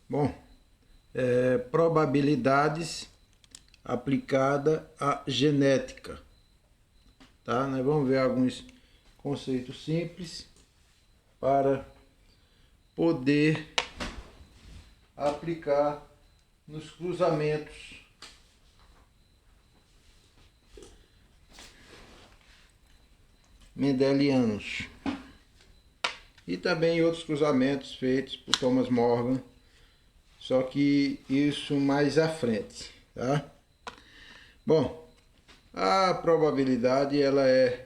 Bom, probabilidades aplicada à genética, tá? Nós vamos ver alguns conceitos simples para poder aplicar nos cruzamentos mendelianos e também outros cruzamentos feitos por Thomas Morgan, só que isso mais à frente, tá? Bom, a probabilidade ela é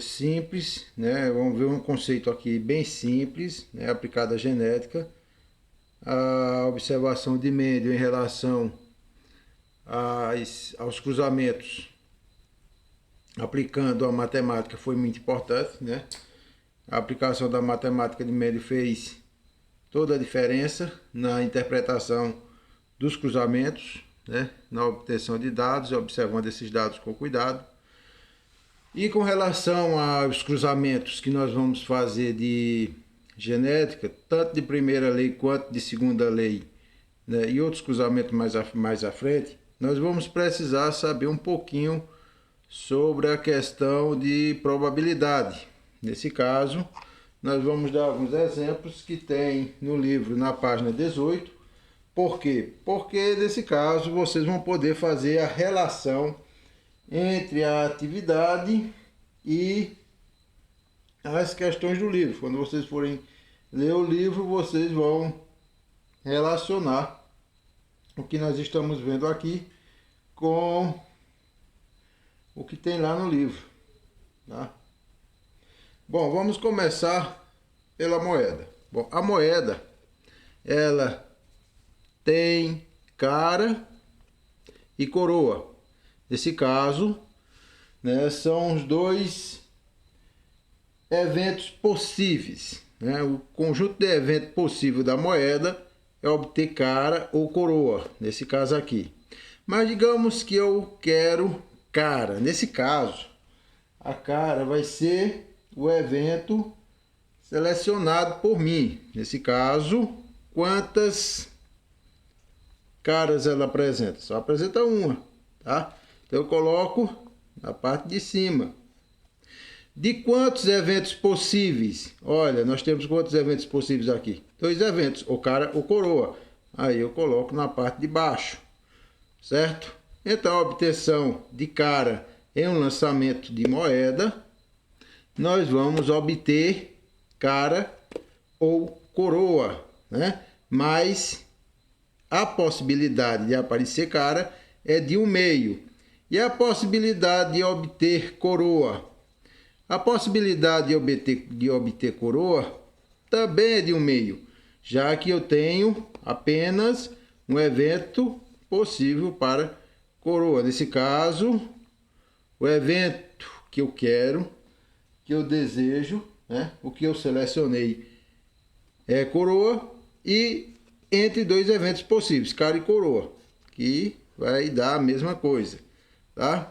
simples, né? Vamos ver um conceito aqui bem simples, né? Aplicado à genética. A observação de Mendel em relação aos cruzamentos aplicando a matemática foi muito importante, né? A aplicação da matemática de Mendel fez toda a diferença na interpretação dos cruzamentos, né? Na obtenção de dados, observando esses dados com cuidado. E com relação aos cruzamentos que nós vamos fazer de genética, tanto de primeira lei quanto de segunda lei, né? E outros cruzamentos mais à frente, nós vamos precisar saber um pouquinho sobre a questão de probabilidade. Nesse caso, nós vamos dar alguns exemplos que tem no livro na página 18. Por quê? Porque nesse caso vocês vão poder fazer a relação entre a atividade e as questões do livro. Quando vocês forem ler o livro, vocês vão relacionar o que nós estamos vendo aqui com o que tem lá no livro, tá? Bom, vamos começar pela moeda. Bom, a moeda, ela tem cara e coroa. Nesse caso, né, são os dois eventos possíveis, né? O conjunto de evento possível da moeda é obter cara ou coroa, nesse caso aqui. Mas digamos que eu quero cara. Nesse caso, a cara vai ser o evento selecionado por mim. Nesse caso, quantas caras ela apresenta? Só apresenta uma, tá? Então eu coloco na parte de cima. De quantos eventos possíveis? Olha, nós temos quantos eventos possíveis aqui? 2 eventos, ou cara ou coroa. Aí eu coloco na parte de baixo, certo? Então, a obtenção de cara em um lançamento de moeda, nós vamos obter cara ou coroa, né? Mas a possibilidade de aparecer cara é de 1/2. E a possibilidade de obter coroa? A possibilidade de obter coroa também é de 1/2, já que eu tenho apenas um evento possível para coroa. Nesse caso, o evento que eu quero, que eu desejo, né? O que eu selecionei é coroa, e entre 2 eventos possíveis, cara e coroa, que vai dar a mesma coisa, tá?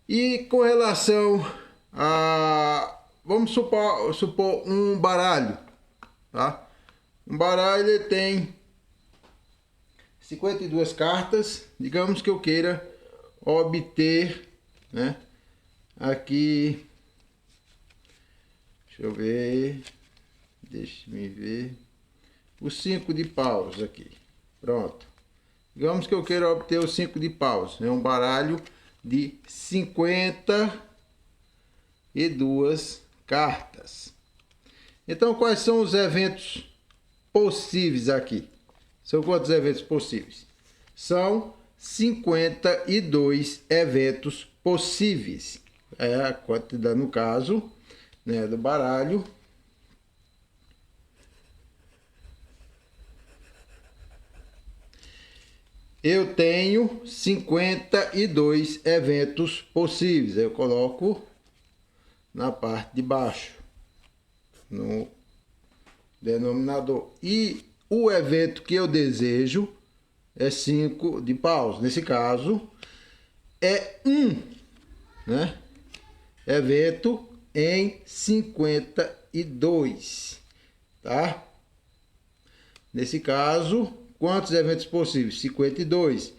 E com relação a, vamos supor um baralho, tá? Um baralho ele tem 52 cartas. Digamos que eu queira obter, né? Aqui, deixa eu ver, deixe-me ver, os 5 de paus aqui. Pronto. Digamos que eu queira obter os 5 de paus. É um baralho de 52 cartas. Então, quais são os eventos possíveis aqui? São quantos eventos possíveis? São 52 eventos possíveis. É a quantidade, no caso, né, do baralho. Eu tenho 52 eventos possíveis. Eu coloco na parte de baixo, no denominador. E o evento que eu desejo é 5 de paus. Nesse caso, é né? Evento em 52, tá? Nesse caso, quantos eventos possíveis? 52.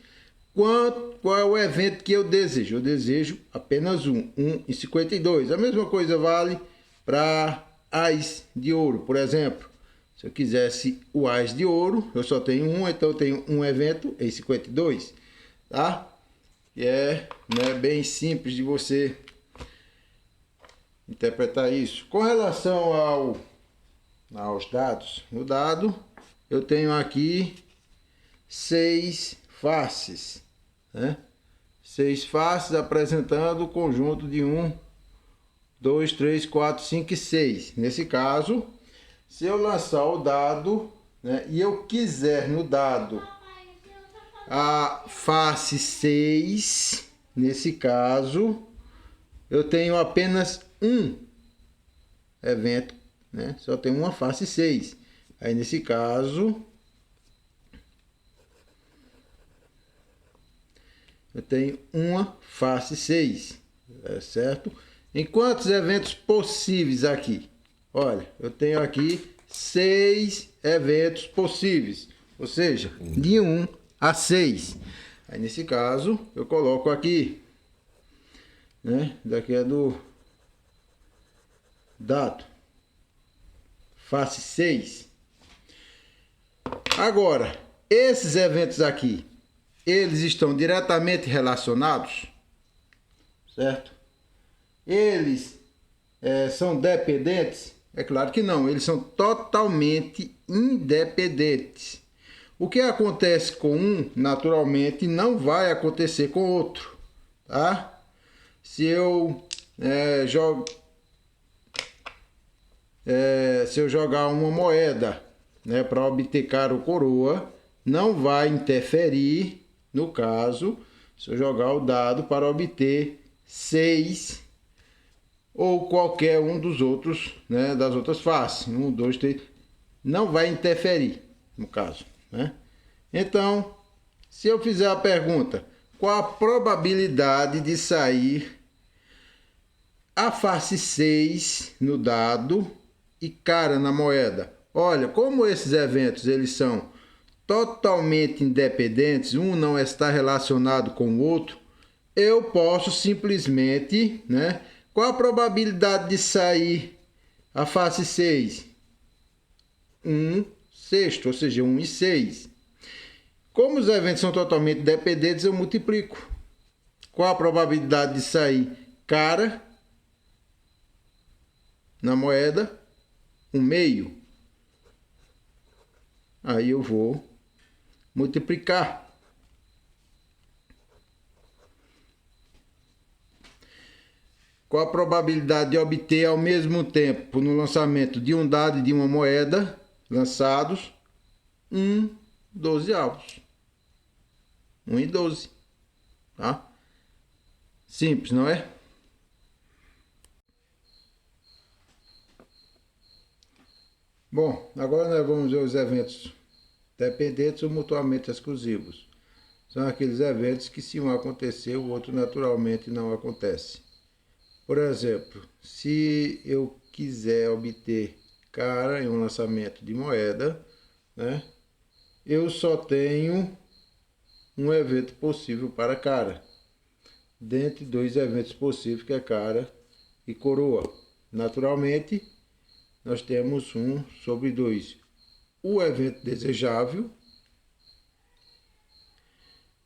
Qual é o evento que eu desejo? Eu desejo apenas um, 1 em 52. A mesma coisa vale para ás de ouro, por exemplo. Se eu quisesse o ás de ouro, eu só tenho um, então eu tenho um evento em 52, tá? E é, né, bem simples de você interpretar isso. Com relação aos dados, no dado eu tenho aqui 6 faces, né? 6 faces apresentando o conjunto de 1, 2, 3, 4, 5 e 6. Nesse caso, se eu lançar o dado, né, e eu quiser no dado a face 6, nesse caso, eu tenho apenas um evento, né? Só tem uma face 6. Aí nesse caso, eu tenho uma face 6, certo? Em quantos eventos possíveis aqui? Olha, eu tenho aqui 6 eventos possíveis, ou seja, de 1 a 6. Aí nesse caso, eu coloco aqui, né? Daqui é do dado, face 6. Agora, esses eventos aqui, eles estão diretamente relacionados, certo? Eles são dependentes? É claro que não, eles são totalmente independentes. O que acontece com um, naturalmente, não vai acontecer com outro, tá? Se eu jogar uma moeda, né, para obter cara ou coroa, não vai interferir, no caso, se eu jogar o dado para obter 6 ou qualquer um dos outros, né, das outras faces, 1, 2, 3, não vai interferir, no caso, né? Então, se eu fizer a pergunta, qual a probabilidade de sair a face 6 no dado e cara na moeda? Olha, como esses eventos eles são totalmente independentes, um não está relacionado com o outro, eu posso simplesmente, né? Qual a probabilidade de sair a face 6? 1 sexto, ou seja, 1 e 6. Como os eventos são totalmente dependentes, eu multiplico. Qual a probabilidade de sair cara na moeda? 1/2. Aí eu vou multiplicar. Qual a probabilidade de obter ao mesmo tempo, no lançamento de um dado e de uma moeda lançados? 12 avos. 1 e 12. Tá? Simples, não é? Bom, agora nós vamos ver os eventos dependentes ou mutuamente exclusivos. São aqueles eventos que, se um acontecer, o outro naturalmente não acontece. Por exemplo, se eu quiser obter cara em um lançamento de moeda, né, eu só tenho um evento possível para cara, dentre 2 eventos possíveis, que é cara e coroa. Naturalmente, nós temos 1/2. O evento desejável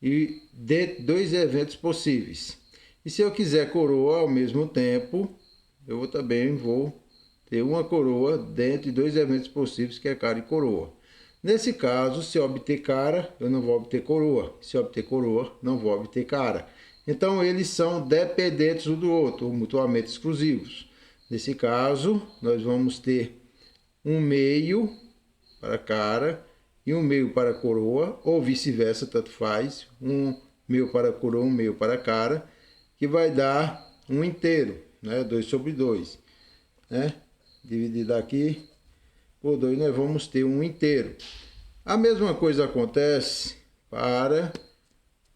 e de 2 eventos possíveis. E se eu quiser coroa ao mesmo tempo, eu também vou ter uma coroa dentro de 2 eventos possíveis, que é cara e coroa. Nesse caso, se eu obter cara, eu não vou obter coroa. Se eu obter coroa, não vou obter cara. Então, eles são dependentes um do outro, ou mutuamente exclusivos. Nesse caso, nós vamos ter 1/2 para cara e 1/2 para coroa, ou vice-versa, tanto faz. 1/2 para coroa, 1/2 para cara, que vai dar 1 inteiro, né? 2/2, né? Dividido aqui por 2, nós vamos ter 1 inteiro. A mesma coisa acontece para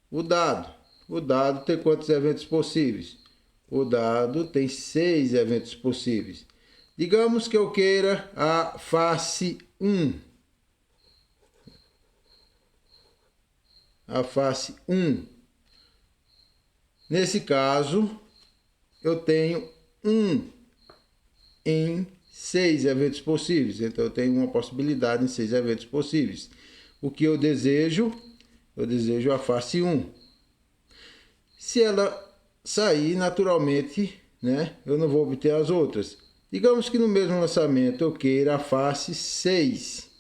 o dado. O dado tem quantos eventos possíveis? O dado tem 6 eventos possíveis. Digamos que eu queira a face 1. a face 1. Nesse caso, eu tenho 1 em 6 eventos possíveis. Então, eu tenho uma possibilidade em 6 eventos possíveis. O que eu desejo? Eu desejo a face 1. Se ela sair, naturalmente, né, eu não vou obter as outras. Digamos que no mesmo lançamento eu queira a face 6.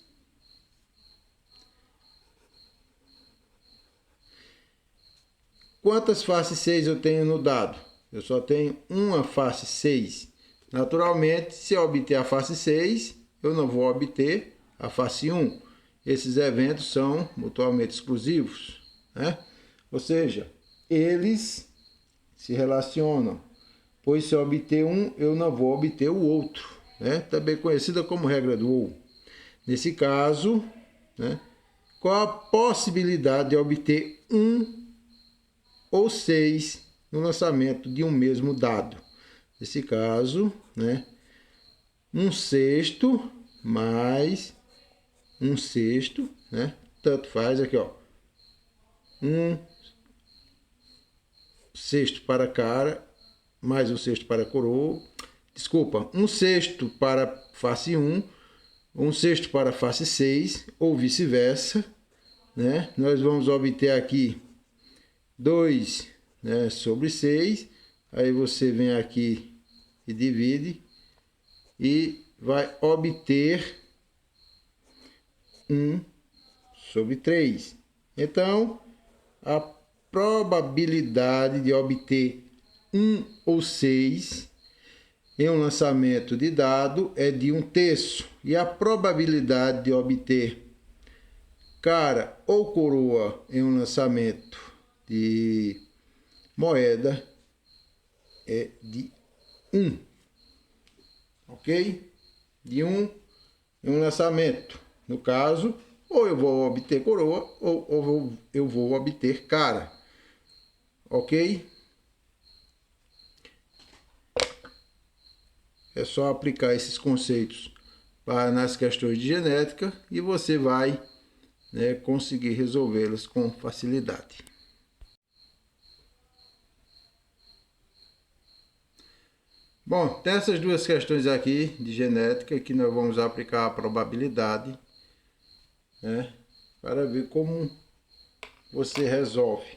Quantas faces 6 eu tenho no dado? Eu só tenho uma face 6. Naturalmente, se eu obter a face 6, eu não vou obter a face 1. Esses eventos são mutuamente exclusivos, né? Ou seja, eles se relacionam, pois se eu obter um, eu não vou obter o outro, né? Também conhecida como regra do ou. Nesse caso, né, qual a possibilidade de obter 1 ou 6 no lançamento de um mesmo dado? Nesse caso, né, 1/6 mais 1/6, né? Tanto faz aqui, ó. 1/6 para cara, mais 1/6 para coroa. Desculpa, 1/6 para face 1, 1/6 para face 6, ou vice-versa, né? Nós vamos obter aqui 2, né, sobre 6. Aí você vem aqui e divide e vai obter 1 sobre 3. Então, a probabilidade de obter 1 ou 6 em um lançamento de dado é de 1/3. E a probabilidade de obter cara ou coroa em um lançamento de moeda é de 1. Ok? De 1 em um lançamento. No caso, ou eu vou obter coroa ou eu vou obter cara. Ok? É só aplicar esses conceitos nas questões de genética e você vai, né, conseguir resolvê-las com facilidade. Bom, tem essas duas questões aqui de genética que nós vamos aplicar a probabilidade, né, para ver como você resolve.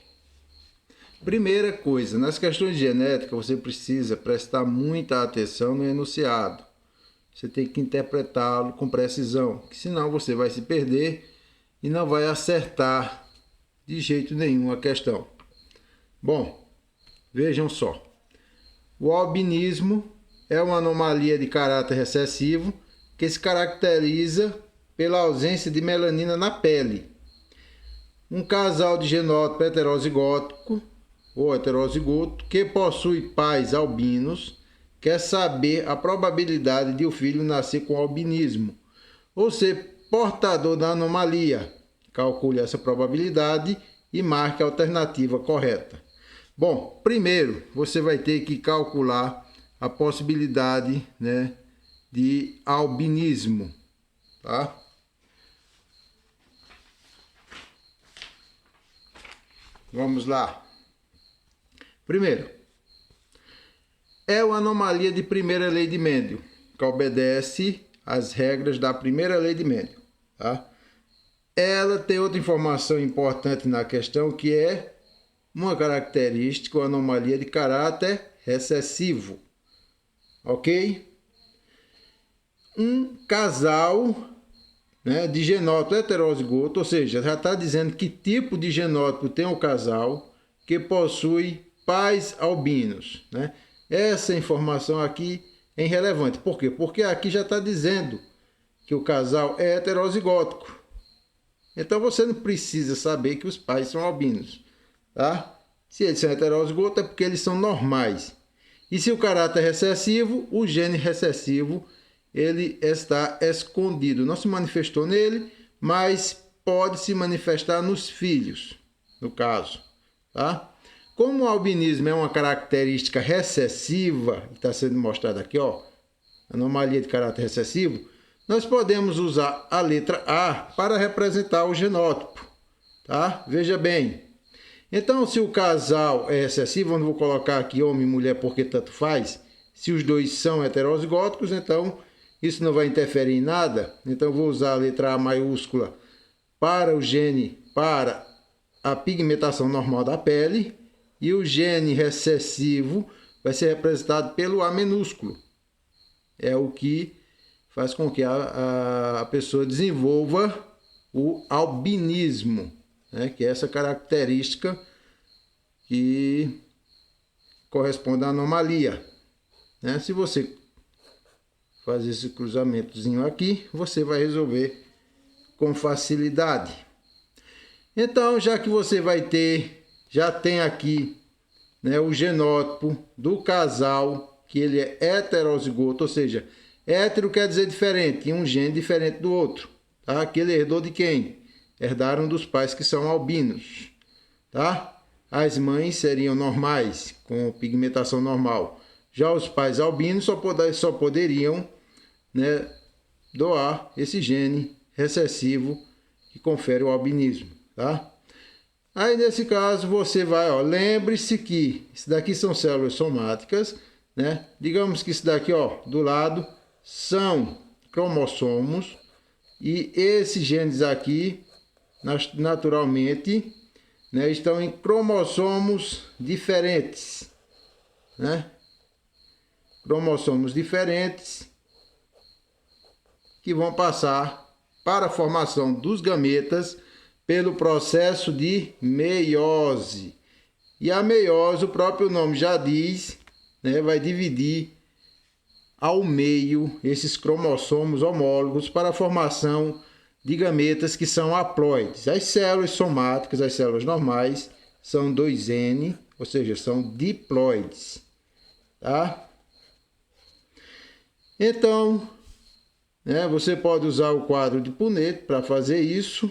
Primeira coisa, nas questões de genética você precisa prestar muita atenção no enunciado. Você tem que interpretá-lo com precisão, que senão você vai se perder e não vai acertar de jeito nenhum a questão. Bom, vejam só. O albinismo é uma anomalia de caráter recessivo que se caracteriza pela ausência de melanina na pele. Um casal de genótipo heterozigótico ou heterozigoto que possui pais albinos quer saber a probabilidade de o filho nascer com albinismo ou ser portador da anomalia. Calcule essa probabilidade e marque a alternativa correta. Bom, primeiro você vai ter que calcular a possibilidade, né, de albinismo, tá? Vamos lá. Primeiro, é uma anomalia de primeira lei de Mendel, que obedece às regras da primeira lei de Mendel, tá? Ela tem outra informação importante na questão, que é uma característica ou anomalia de caráter recessivo, ok? Um casal, né, de genótipo heterozigoto, ou seja, já está dizendo que tipo de genótipo tem o casal que possui pais albinos, né? Essa informação aqui é irrelevante. Por quê? Porque aqui já está dizendo que o casal é heterozigótico. Então você não precisa saber que os pais são albinos, tá? Se eles são heterozigotos é porque eles são normais. E se o caráter é recessivo, o gene recessivo ele está escondido, não se manifestou nele, mas pode se manifestar nos filhos, no caso, tá? Como o albinismo é uma característica recessiva, está sendo mostrado aqui, ó, anomalia de caráter recessivo, nós podemos usar a letra A para representar o genótipo, tá? Veja bem. Então, se o casal é recessivo, eu não vou colocar aqui homem e mulher porque tanto faz. Se os dois são heterozigóticos, então isso não vai interferir em nada. Então, eu vou usar a letra A maiúscula para o gene, para a pigmentação normal da pele. E o gene recessivo vai ser representado pelo A minúsculo. É o que faz com que a pessoa desenvolva o albinismo, né? Que é essa característica que corresponde à anomalia, né? Se você fazer esse cruzamentozinho aqui, você vai resolver com facilidade. Então, já que você já tem aqui, né, o genótipo do casal, que ele é heterozigoto, ou seja, hétero quer dizer diferente, e um gene diferente do outro, tá? Aquele herdou de quem? Herdaram dos pais que são albinos, tá? As mães seriam normais, com pigmentação normal. Já os pais albinos só poderiam, né, doar esse gene recessivo que confere o albinismo, tá? Aí, nesse caso, você vai, ó, lembre-se que isso daqui são células somáticas, né? Digamos que isso daqui, ó, do lado, são cromossomos, e esses genes aqui, naturalmente, né, estão em cromossomos diferentes, né? Cromossomos diferentes que vão passar para a formação dos gametas pelo processo de meiose. E a meiose, o próprio nome já diz, né, vai dividir ao meio esses cromossomos homólogos para a formação de gametas que são haploides. As células somáticas, as células normais, são 2N, ou seja, são diploides, tá? Então, né, você pode usar o quadro de Punnett para fazer isso.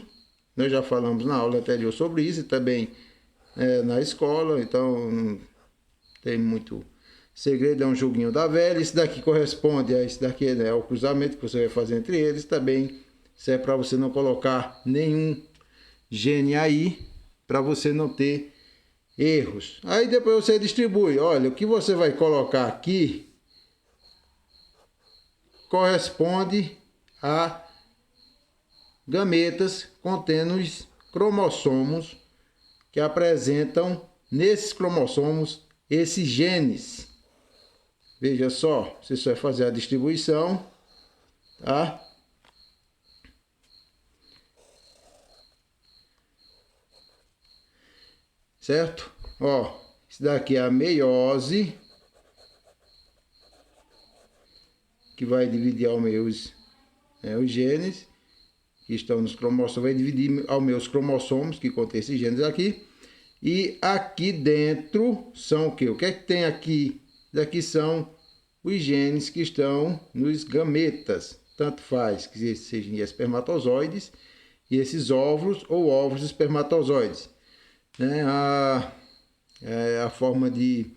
Nós já falamos na aula anterior sobre isso e também na escola, então não tem muito segredo, é um joguinho da velha. Isso daqui corresponde a isso daqui, né, ao cruzamento que você vai fazer entre eles. Também serve para você não colocar nenhum gene aí, para você não ter erros. Aí depois você distribui. Olha, o que você vai colocar aqui corresponde a gametas contendo os cromossomos que apresentam nesses cromossomos esses genes. Veja só, você só vai fazer a distribuição, tá? Certo? Ó, isso daqui é a meiose, que vai dividir ao meio os genes que estão nos cromossomos, vai dividir ao meio os cromossomos que contém esses genes aqui. E aqui dentro são o quê? O que é que tem aqui? Daqui são os genes que estão nos gametas. Tanto faz que sejam espermatozoides e esses óvulos ou óvulos espermatozoides. Né? A forma de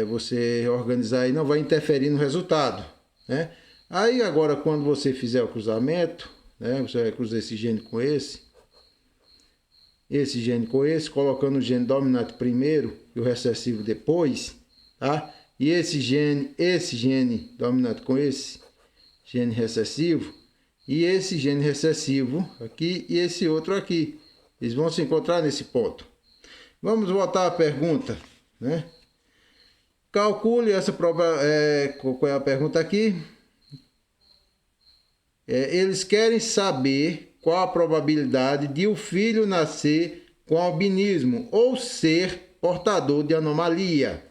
você organizar aí não vai interferir no resultado, né? Aí agora, quando você fizer o cruzamento, né, você vai cruzar esse gene com esse gene com esse, colocando o gene dominante primeiro e o recessivo depois, tá? E esse gene dominante com esse gene recessivo, e esse gene recessivo aqui e esse outro aqui. Eles vão se encontrar nesse ponto. Vamos voltar à pergunta, né? Calcule essa prova. Qual é a pergunta aqui? Eles querem saber qual a probabilidade de o filho nascer com albinismo ou ser portador de anomalia,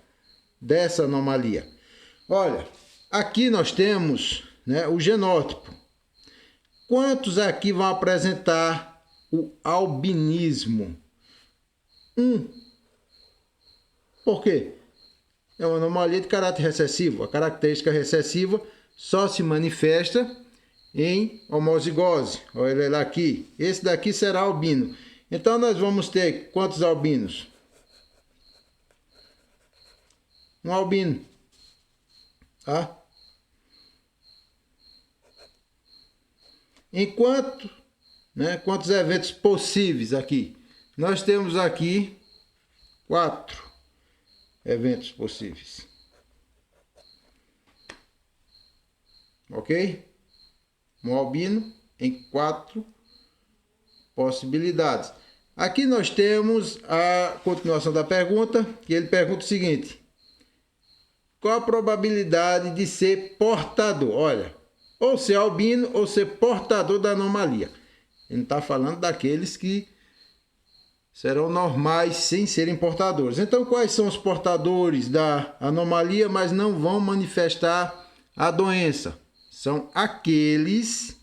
dessa anomalia. Olha, aqui nós temos, né, o genótipo. Quantos aqui vão apresentar o albinismo? 1. Por quê? É uma anomalia de caráter recessivo. A característica recessiva só se manifesta em homozigose. Olha ele aqui. Esse daqui será albino. Então nós vamos ter quantos albinos? Um albino. Tá? Enquanto, né? Quantos eventos possíveis aqui? Nós temos aqui 4 eventos possíveis. Ok? Um albino em 4 possibilidades. Aqui nós temos a continuação da pergunta, que ele pergunta o seguinte: qual a probabilidade de ser portador? Olha, ou ser albino ou ser portador da anomalia. Ele está falando daqueles que serão normais sem serem portadores. Então, quais são os portadores da anomalia, mas não vão manifestar a doença? São aqueles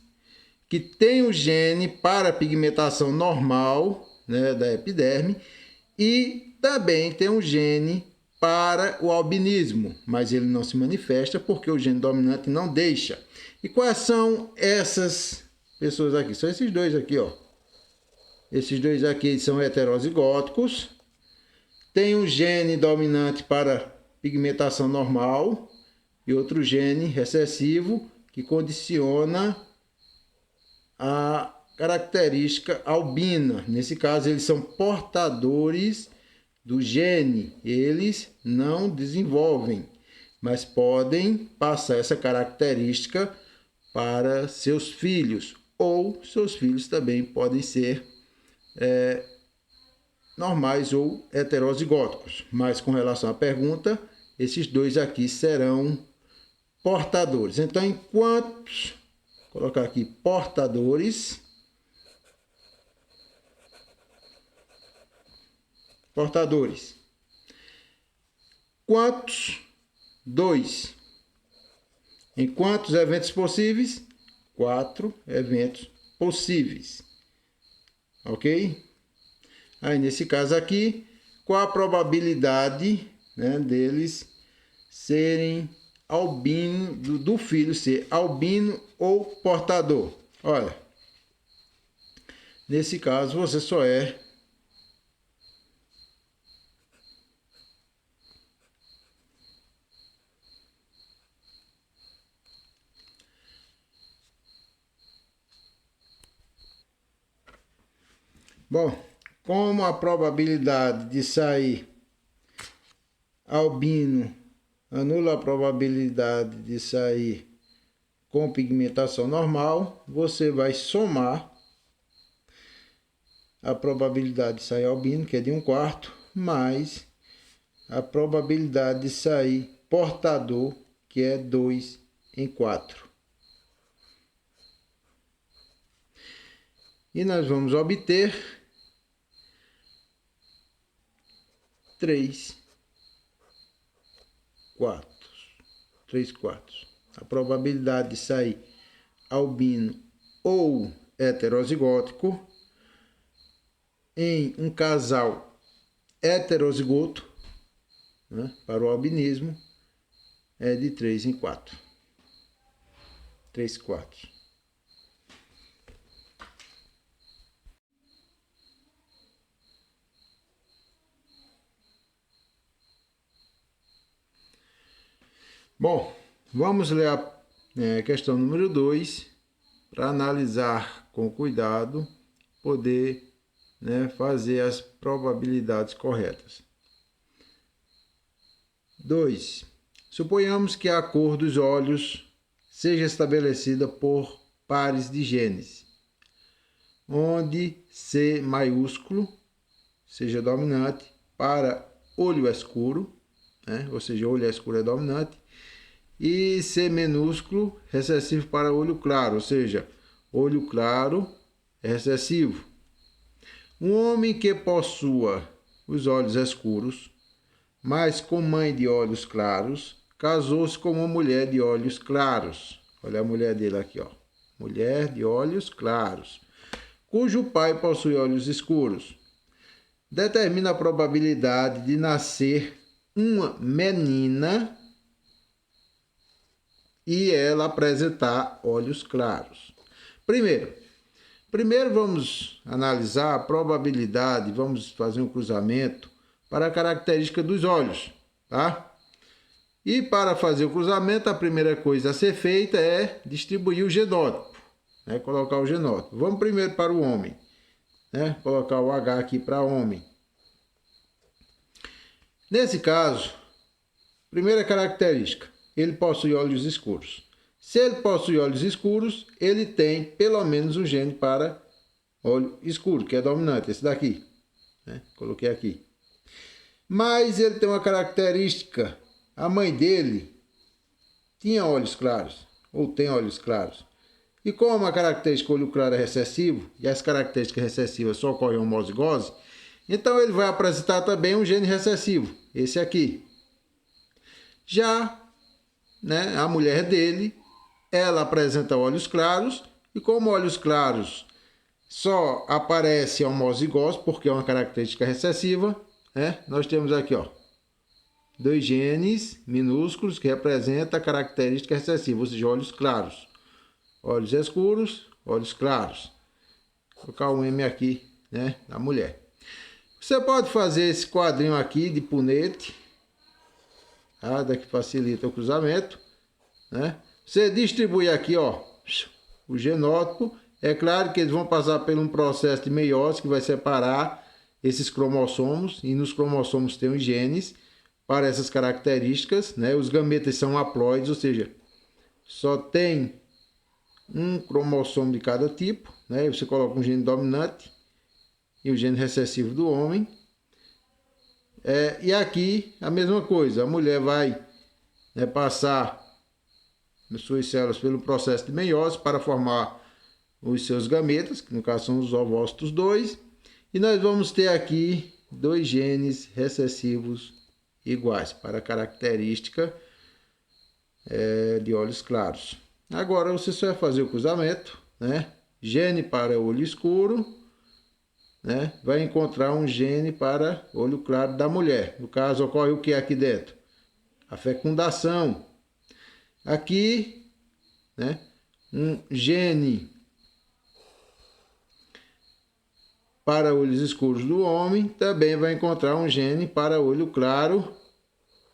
que têm o gene para a pigmentação normal, né, da epiderme, e também tem um gene para o albinismo, mas ele não se manifesta porque o gene dominante não deixa. E quais são essas pessoas aqui? São esses dois aqui, ó. Esses dois aqui são heterozigóticos, tem um gene dominante para pigmentação normal e outro gene recessivo que condiciona a característica albina. Nesse caso, eles são portadores do gene, eles não desenvolvem, mas podem passar essa característica para seus filhos, ou seus filhos também podem ser normais ou heterozigóticos. Mas com relação à pergunta, esses dois aqui serão portadores. Então, enquanto colocar aqui portadores, quantos? 2. Em quantos eventos possíveis? 4 eventos possíveis. Ok? Aí, nesse caso aqui, qual a probabilidade, né, deles serem albino, do filho ser albino ou portador? Olha, nesse caso você só é bom, como a probabilidade de sair albino anula a probabilidade de sair com pigmentação normal, você vai somar a probabilidade de sair albino, que é de 1/4, mais a probabilidade de sair portador, que é 2/4. E nós vamos obter 3/4. A probabilidade de sair albino ou heterozigótico em um casal heterozigoto, né, para o albinismo é de 3/4. 3/4. Bom, vamos ler a questão número 2 para analisar com cuidado, poder, né, fazer as probabilidades corretas. 2. Suponhamos que a cor dos olhos seja estabelecida por pares de genes, onde C maiúsculo seja dominante para olho escuro, né, ou seja, olho escuro é dominante, e C minúsculo recessivo para olho claro, ou seja, olho claro é recessivo. Um homem que possua os olhos escuros, mas com mãe de olhos claros, casou-se com uma mulher de olhos claros. Olha a mulher dele aqui, ó. Mulher de olhos claros, cujo pai possui olhos escuros. Determina a probabilidade de nascer uma menina e ela apresentar olhos claros. Primeiro vamos analisar a probabilidade, vamos fazer um cruzamento para a característica dos olhos, tá? E para fazer o cruzamento, a primeira coisa a ser feita é distribuir o genótipo. né? Colocar o genótipo. Vamos primeiro para o homem, né? Colocar o H aqui para homem. Nesse caso, primeira característica, ele possui olhos escuros. Se ele possui olhos escuros, ele tem pelo menos um gene para olho escuro, que é dominante, esse daqui, né? Coloquei aqui. Mas ele tem uma característica, a mãe dele tinha olhos claros, ou tem olhos claros. E como a característica olho claro é recessivo, e as características recessivas só ocorrem em homozigose, então ele vai apresentar também um gene recessivo, esse aqui. Já, né, a mulher dele, ela apresenta olhos claros, e como olhos claros só aparece a homozigose, porque é uma característica recessiva, né, nós temos aqui, ó, 2 genes minúsculos que representam a característica recessiva, ou seja, olhos claros. Olhos escuros, olhos claros. Vou colocar um M aqui, né, na mulher. Você pode fazer esse quadrinho aqui de punete, tá? Daqui facilita o cruzamento, né? Você distribui aqui, ó, o genótipo. É claro que eles vão passar por um processo de meiose que vai separar esses cromossomos, e nos cromossomos tem os genes para essas características, né? Os gametas são haploides, ou seja, só tem um cromossomo de cada tipo, né? Você coloca um gene dominante e o gene recessivo do homem. E aqui a mesma coisa, a mulher vai, né, passar as suas células pelo processo de meiose para formar os seus gametas, que no caso são os ovócitos 2, e nós vamos ter aqui 2 genes recessivos iguais para a característica de olhos claros. Agora você só vai fazer o cruzamento, né? Gene para olho escuro, né? Vai encontrar um gene para olho claro da mulher. No caso, ocorre o que aqui dentro? A fecundação. Aqui, né? Um gene para olhos escuros do homem, também vai encontrar um gene para olho claro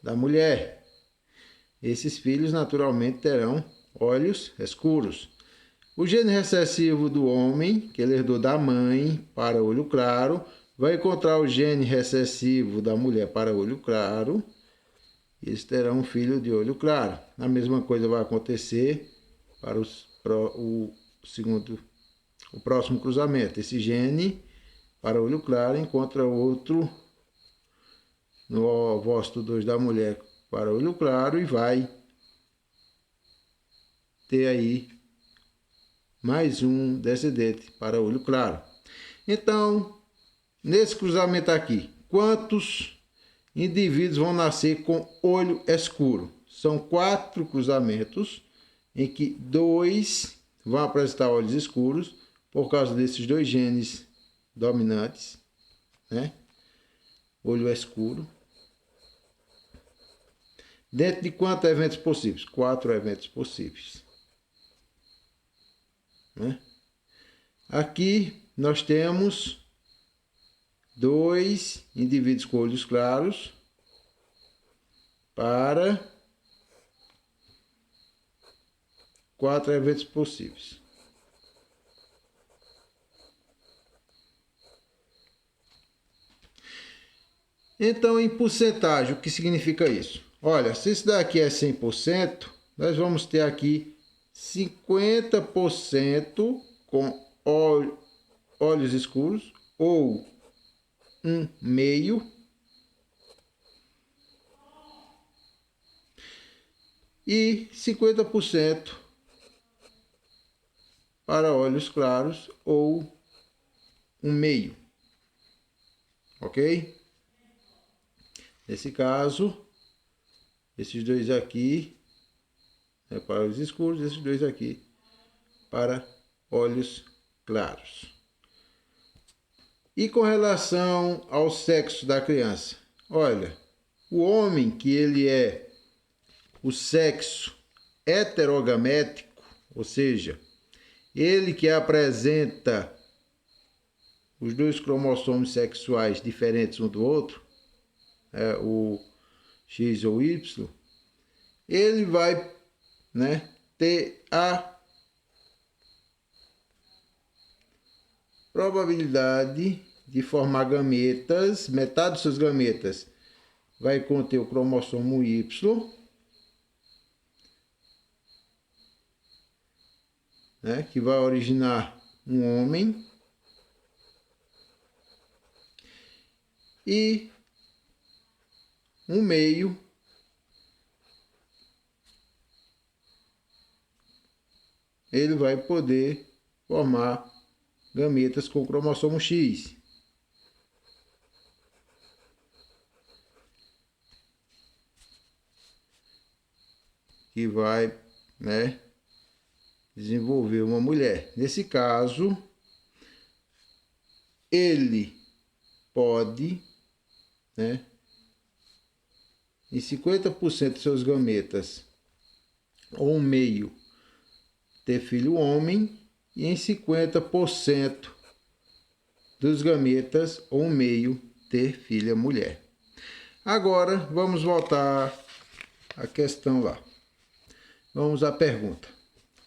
da mulher. Esses filhos naturalmente terão olhos escuros. O gene recessivo do homem, que ele herdou da mãe para olho claro, vai encontrar o gene recessivo da mulher para olho claro. Eles terão um filho de olho claro. A mesma coisa vai acontecer para o próximo cruzamento. Esse gene para olho claro encontra outro no ovócito 2 da mulher para olho claro e vai ter aí mais um descendente para olho claro. Então, nesse cruzamento aqui, quantos indivíduos vão nascer com olho escuro? São 4 cruzamentos, em que 2 vão apresentar olhos escuros, por causa desses 2 genes dominantes, né? Olho escuro. Dentro de quantos eventos possíveis? 4 eventos possíveis. Né? Aqui nós temos 2 indivíduos com olhos claros para 4 eventos possíveis. Então, em porcentagem, o que significa isso? Olha, se isso daqui é 100%, nós vamos ter aqui 50% com olhos escuros, ou 1/2, e 50% para olhos claros, ou 1/2. Ok? Nesse caso, esses 2 aqui para olhos escuros, esses 2 aqui para olhos claros. E com relação ao sexo da criança, olha, o homem que ele é o sexo heterogamético, ou seja, ele que apresenta os 2 cromossomos sexuais diferentes um do outro, o X ou Y, ele vai, né, ter a probabilidade de formar gametas, metade dos seus gametas vai conter o cromossomo Y, né, que vai originar um homem, e um meio ele vai poder formar gametas com cromossomo X. Que vai, né, desenvolver uma mulher. Nesse caso, ele pode, né, em 50% de seus gametas, ou um meio, ter filho homem, e em 50% dos gametas, ou um meio, ter filha mulher. Agora, vamos voltar à questão lá. Vamos à pergunta.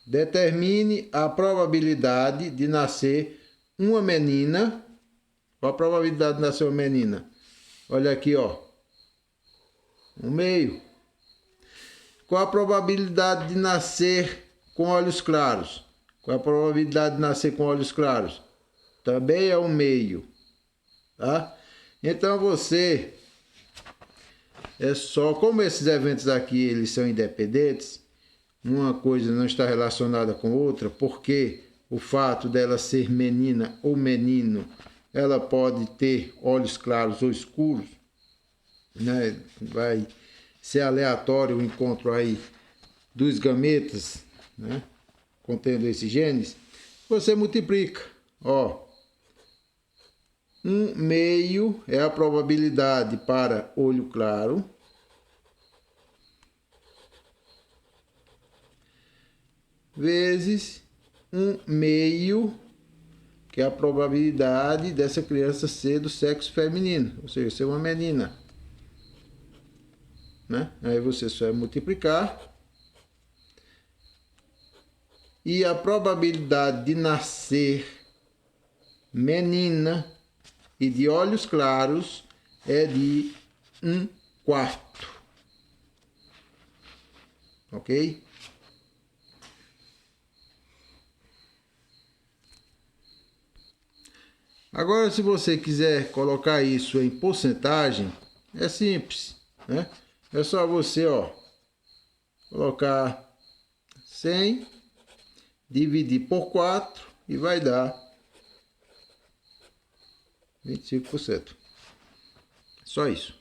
Determine a probabilidade de nascer uma menina. Qual a probabilidade de nascer uma menina? Olha aqui, ó. 1/2. Qual a probabilidade de nascer com olhos claros? Qual a probabilidade de nascer com olhos claros? Também é 1/2. Tá? Então você é só, como esses eventos aqui eles são independentes, uma coisa não está relacionada com outra, porque o fato dela ser menina ou menino, ela pode ter olhos claros ou escuros, né? Vai ser aleatório o encontro aí dos gametas, né, contendo esses genes. Você multiplica, ó, 1/2 é a probabilidade para olho claro, vezes 1/2, que é a probabilidade dessa criança ser do sexo feminino, ou seja, ser uma menina, né? Aí você só vai multiplicar. E a probabilidade de nascer menina e de olhos claros é de 1/4. Ok? Agora, se você quiser colocar isso em porcentagem, é simples, né? É só você, ó, colocar 100, dividir por 4 e vai dar 25%. Só isso.